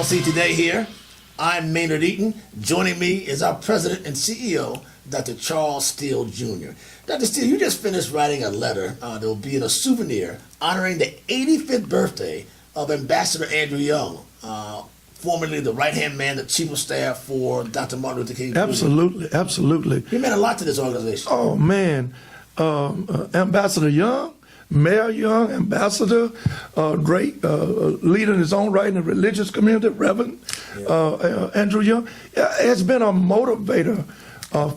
SCLC Today here. I'm Maynard Eaton. Joining me is our President and CEO, Dr. Charles Steele Jr. Dr. Steele, you just finished writing a letter that will be in a souvenir honoring the 85th birthday of Ambassador Andrew Young, formerly the right-hand man, the chief of staff for Dr. Martin Luther King Jr. Absolutely, absolutely. He meant a lot to this organization. Oh, man. Ambassador Young, Mayor Young, Ambassador, great leader in his own right in the religious community, Reverend Andrew Young, has been a motivator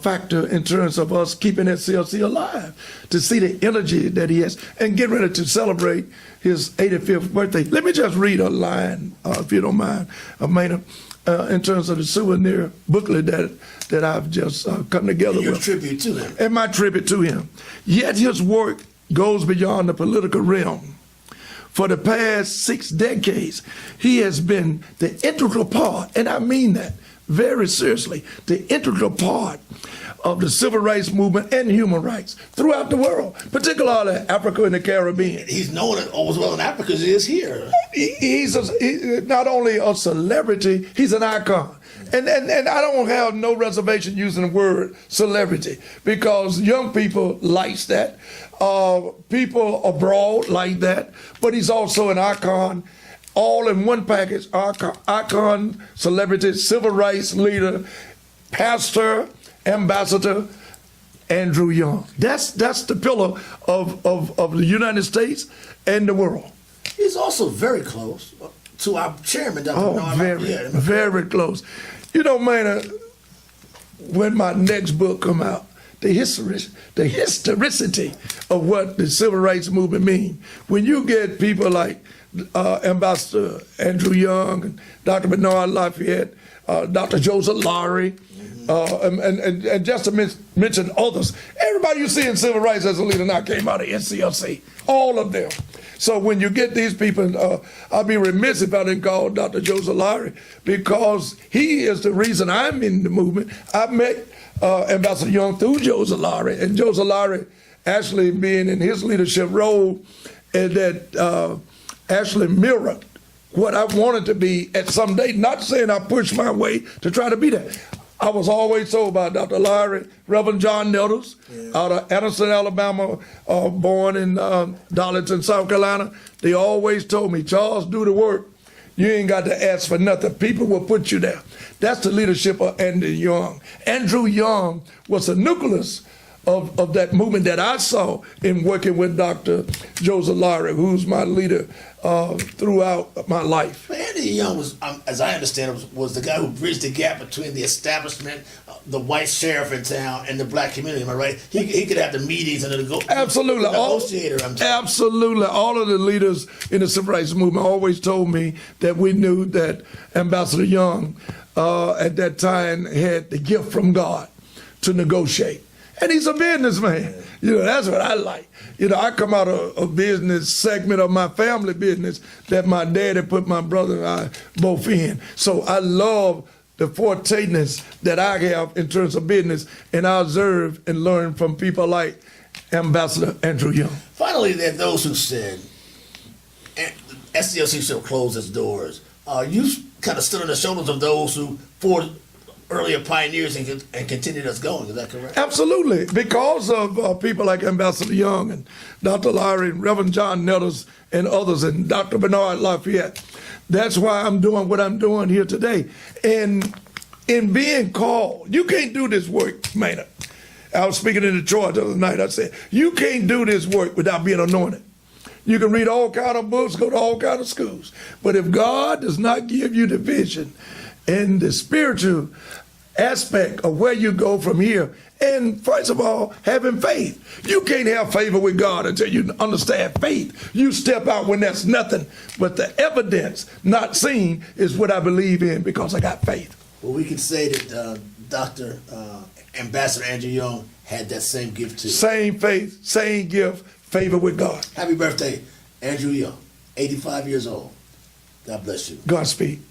factor in terms of us keeping SCLC alive, to see the energy that he has, and get ready to celebrate his 85th birthday. Let me just read a line, if you don't mind, Maynard, in terms of the souvenir booklet that I've just come together with. Your tribute to him. And my tribute to him. Yet his work goes beyond the political realm. For the past 6 decades, he has been the integral part, and I mean that very seriously, the integral part of the civil rights movement and human rights throughout the world, particularly Africa and the Caribbean. He's known as well in Africa as he is here. He's not only a celebrity, he's an icon. And I don't have no reservation using the word celebrity, because young people likes that. People abroad like that, but he's also an icon, all in one package: icon, celebrity, civil rights leader, pastor, ambassador, Andrew Young. That's the pillar of the United States and the world. He's also very close to our chairman, Dr. Oh, very close. You know, man, when my next book come out, the historicity of what the civil rights movement mean. When you get people like Ambassador Andrew Young, and Dr. Bernard Lafayette, Dr. Joseph Lowry, and just to mention others, everybody you see in civil rights as a leader now came out of SCLC, all of them. So when you get these people, I'll be remiss if I didn't call Dr. Joseph Lowry, because he is the reason I'm in the movement. I met Ambassador Young through Joseph Lowry, and Joseph Lowry actually being in his leadership role that actually mirrored what I wanted to be at some day. Not saying I pushed my way to try to be that. I was always told by Dr. Lowry, Reverend John Nettles, out of Anderson, Alabama, born in Darlington, South Carolina. They always told me, Charles, do the work. You ain't got to ask for nothing. People will put you there. That's the leadership of Andrew Young. Andrew Young was the nucleus of that movement that I saw in working with Dr. Joseph Lowry, who's my leader throughout my life. Andy Young was, as I understand it, was the guy who bridged the gap between the establishment, the white sheriff in town, and the black community. Am I right? He could have the meetings and the absolutely negotiator. Absolutely, all of the leaders in the civil rights movement always told me that we knew that Ambassador Young at that time had the gift from God to negotiate. And he's a businessman. You know, that's what I like. You know, I come out of a business segment of my family business that my daddy put my brother and I both in. So I love the forteness that I have in terms of business, and I observe and learn from people like Ambassador Andrew Young. Finally, there are those who said SCLC should close its doors. You kind of stood on the shoulders of those who forged earlier pioneers and continued us going. Is that correct? Absolutely. Because of people like Ambassador Young and Dr. Lowry and Reverend John Nettles and others, and Dr. Bernard Lafayette. That's why I'm doing what I'm doing here today. And in being called, you can't do this work, Maynard. I was speaking in Detroit the other night. I said, you can't do this work without being anointed. You can read all kind of books, go to all kind of schools. But if God does not give you the vision and the spiritual aspect of where you go from here, and first of all, having faith. You can't have favor with God until you understand faith. You step out when there's nothing, but the evidence not seen is what I believe in, because I got faith. Well, we can say that Dr. Ambassador Andrew Young had that same gift too. Same faith, same gift, favor with God. Happy birthday, Andrew Young, 85 years old. God bless you. Godspeed.